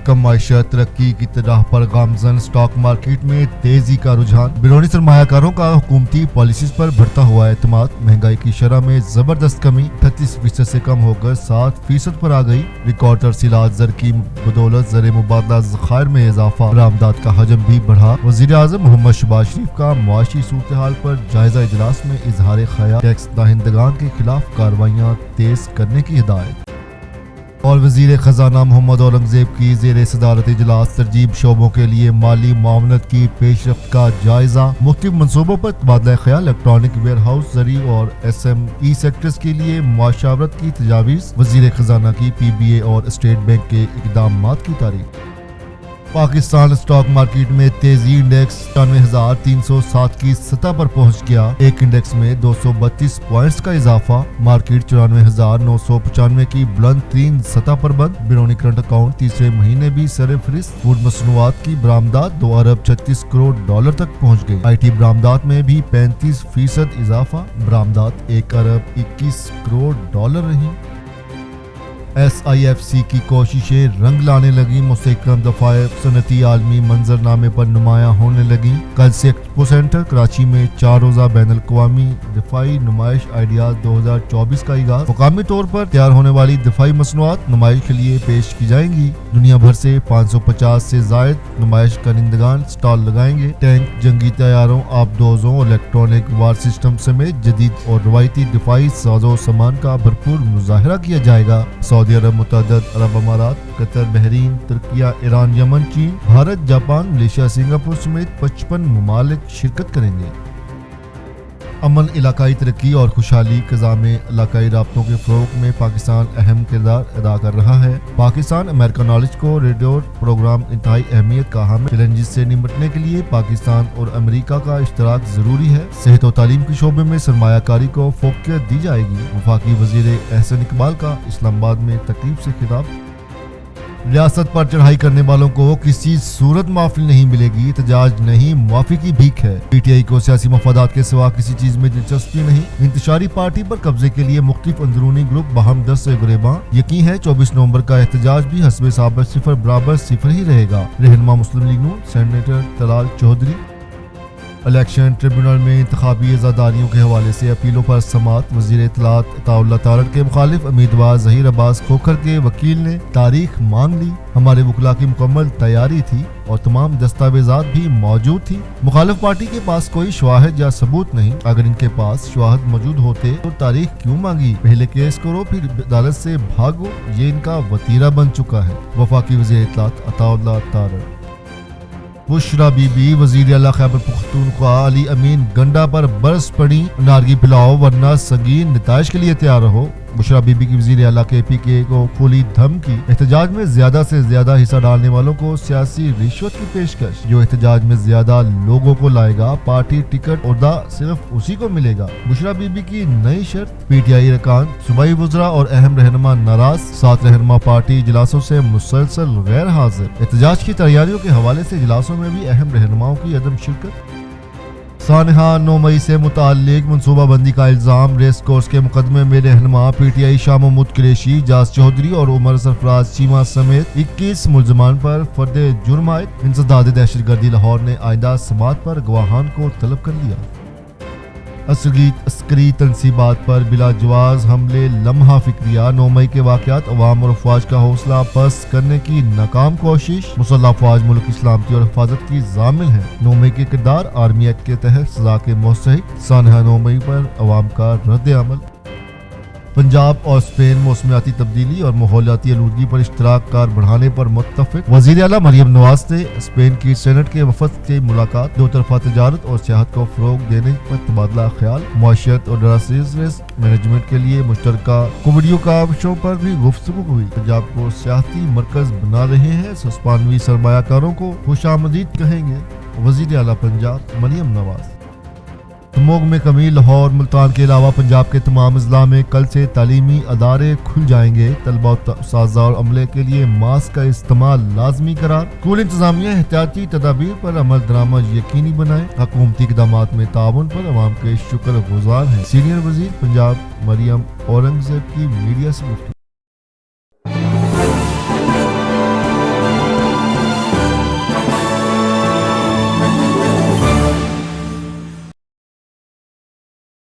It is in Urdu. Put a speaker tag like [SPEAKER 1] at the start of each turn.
[SPEAKER 1] پرکم معیشت ترقی کی راہ پر گامزن، اسٹاک مارکیٹ میں تیزی کا رجحان، بیرونی سرمایہ کاروں کا حکومتی پالیسیز پر بڑھتا ہوا اعتماد، مہنگائی کی شرح میں زبردست کمی 38% سے کم ہو کر 7% پر آ گئی، ریکارڈ ترسیلات زر کی بدولت زر مبادلہ ذخائر میں اضافہ، برآمدات کا حجم بھی بڑھا۔ وزیر اعظم محمد شہباز شریف کا معاشی صورتحال پر جائزہ اجلاس میں اظہار خیال، ٹیکس دہندگان کے خلاف کارروائیاں تیز کرنے کی ہدایت۔ اور وزیر خزانہ محمد اورنگزیب کی زیر صدارت اجلاس ترجیح شعبوں کے لیے مالی معاونت کی پیش رفت کا جائزہ، مختلف منصوبوں پر تبادلہ خیال، الیکٹرانک ویئر ہاؤس، زرعی اور ایس ایم ای سیکٹرز کے لیے مشاورت کی تجاویز، وزیر خزانہ کی پی بی اے اور اسٹیٹ بینک کے اقدامات کی تعریف۔ پاکستان اسٹاک مارکیٹ میں تیزی، انڈیکس 94,307 کی سطح پر پہنچ گیا، ایک انڈیکس میں 232 پوائنٹس کا اضافہ، مارکیٹ 94,995 کی بلند ترین سطح پر بند، بیرونی کرنٹ اکاؤنٹ تیسرے مہینے بھی سر فہرست، فوڈ مصنوعات کی برآمدات 2 ارب 36 کروڑ ڈالر تک پہنچ گئی، آئی ٹی برآمدات میں بھی 35% اضافہ، برآمدات 1 ارب 21 کروڑ ڈالر رہی۔ ایس آئی ایف سی کی کوششیں رنگ لانے لگیں، مستحکم دفاع صنعتی عالمی منظر نامے پر نمایاں ہونے لگیں، کل سے ایکسپو سینٹر کراچی میں 4 روزہ بین الاقوامی دفاعی نمائش آئیڈیاز 2024 کا آغاز، مقامی طور پر تیار ہونے والی دفاعی مصنوعات نمائش کے لیے پیش کی جائیں گی، دنیا بھر سے 550 سے زائد نمائش کنندگان سٹال لگائیں گے، ٹینک، جنگی طیاروں، آبدوزوں، الیکٹرانک وار سسٹم سمیت جدید اور روایتی دفاعی ساز و سامان کا بھرپور مظاہرہ کیا جائے گا۔ سعودی عرب، متعدد عرب امارات، قطر، بحرین، ترکیہ، ایران، یمن، چین، بھارت، جاپان، ملیشیا، سنگاپور سمیت 55 ممالک شرکت کریں گے۔ امن، علاقائی ترقی اور خوشحالی، نظام علاقائی رابطوں کے فروغ میں پاکستان اہم کردار ادا کر رہا ہے۔ پاکستان امریکہ نالج کوریڈور پروگرام انتہائی اہمیت کا حامل، چیلنجز سے نمٹنے کے لیے پاکستان اور امریکہ کا اشتراک ضروری ہے۔ صحت و تعلیم کے شعبے میں سرمایہ کاری کو فوقیت دی جائے گی، وفاقی وزیر احسن اقبال کا اسلام آباد میں تقریب سے خطاب۔ ریاست پر چڑھائی کرنے والوں کو کسی صورت معافی نہیں ملے گی، احتجاج نہیں معافی کی بھیک ہے۔ پی ٹی آئی کو سیاسی مفادات کے سوا کسی چیز میں دلچسپی نہیں، انتشاری پارٹی پر قبضے کے لیے مختلف اندرونی گروپ باہم دست سے گریباں، یقین ہے 24 نومبر کا احتجاج بھی حسب ثابت 0 ہی رہے گا۔ رہنما مسلم لیگ نون senator Talal Chaudhry. Election tribunal میں انتخابی عزاداریوں کے حوالے سے اپیلوں پر سماعت، وزیر اطلاعات عطا اللہ تارڑ کے مخالف امیدوار ظہیر عباس کھوکھر کے وکیل نے تاریخ مانگ لی، ہمارے وکلاء کی مکمل تیاری تھی اور تمام دستاویزات بھی موجود تھی، مخالف پارٹی کے پاس کوئی شواہد یا ثبوت نہیں، اگر ان کے پاس شواہد موجود ہوتے تو تاریخ کیوں مانگی، پہلے کیس کرو پھر عدالت سے بھاگو، یہ ان کا وتیرہ بن چکا ہے۔ وفاقی وزیر اطلاعات عطا اللہ تارڑ۔ بشرا بی بی، وزیر اعلیٰ خیبر پختونخوا علی امین گنڈا پر برس پڑی، نارگی پلاؤ ورنہ سنگین نتائج کے لیے تیار رہو۔ بشرا بی بی کی وزیر اعلیٰ کے پی کے کو کھلی دھمکی، احتجاج میں زیادہ سے زیادہ حصہ ڈالنے والوں کو سیاسی رشوت کی پیشکش، جو احتجاج میں زیادہ لوگوں کو لائے گا پارٹی ٹکٹ عہدہ صرف اسی کو ملے گا۔ بشرا بی بی کی نئی شرط، پی ٹی آئی ارکان، صوبائی وزراء اور اہم رہنما ناراض، 7 رہنما پارٹی اجلاسوں سے مسلسل غیر حاضر، احتجاج کی تیاریوں کے حوالے سے اجلاسوں میں بھی اہم رہنماؤں کی عدم شرکت۔ سانحہ 9 مئی سے متعلق منصوبہ بندی کا الزام، ریس کورس کے مقدمے میں رہنما پی ٹی آئی شاہ محمود قریشی، جاز چودھری اور عمر سرفراز چیمہ سمیت 21 ملزمان پر فرد جرم عائد۔ انسداد دہشت گردی لاہور نے آئندہ سماعت پر گواہان کو طلب کر لیا۔ عسکری تنصیبات پر بلا جواز حملے لمحہ فکریہ، 9 مئی کے واقعات عوام اور افواج کا حوصلہ پست کرنے کی ناکام کوشش، مسلح افواج ملک کی سلامتی اور حفاظت کی ضامن ہے، 9 مئی کے کردار، آرمی ایکٹ کے تحت سزا کے مستحق، سانحہ 9 مئی پر عوام کا رد عمل۔ پنجاب اور اسپین موسمیاتی تبدیلی اور ماحولیاتی آلودگی پر اشتراک کار بڑھانے پر متفق، وزیر اعلیٰ مریم نواز سے اسپین کی سینٹ کے وفد کی ملاقات، دو طرفہ تجارت اور سیاحت کو فروغ دینے پر تبادلہ خیال، معیشت اور ڈیزاسٹر رسک مینجمنٹ کے لیے مشترکہ ویڈیو کانفرنسوں پر بھی گفتگو ہوئی۔ پنجاب کو سیاحتی مرکز بنا رہے ہیں، ہسپانوی سرمایہ کاروں کو خوش آمدید کہیں گے، وزیر اعلیٰ پنجاب مریم نواز۔ تموگ میں کمی، لاہور، ملتان کے علاوہ پنجاب کے تمام اضلاع میں کل سے تعلیمی ادارے کھل جائیں گے، طلبہ و اساتذہ اور عملے کے لیے ماسک کا استعمال لازمی قرار، اسکول انتظامیہ احتیاطی تدابیر پر عمل درآمد یقینی بنائے، حکومتی اقدامات میں تعاون پر عوام کے شکر گزار ہیں، سینئر وزیر پنجاب مریم اورنگزیب کی میڈیا سے گفتگو۔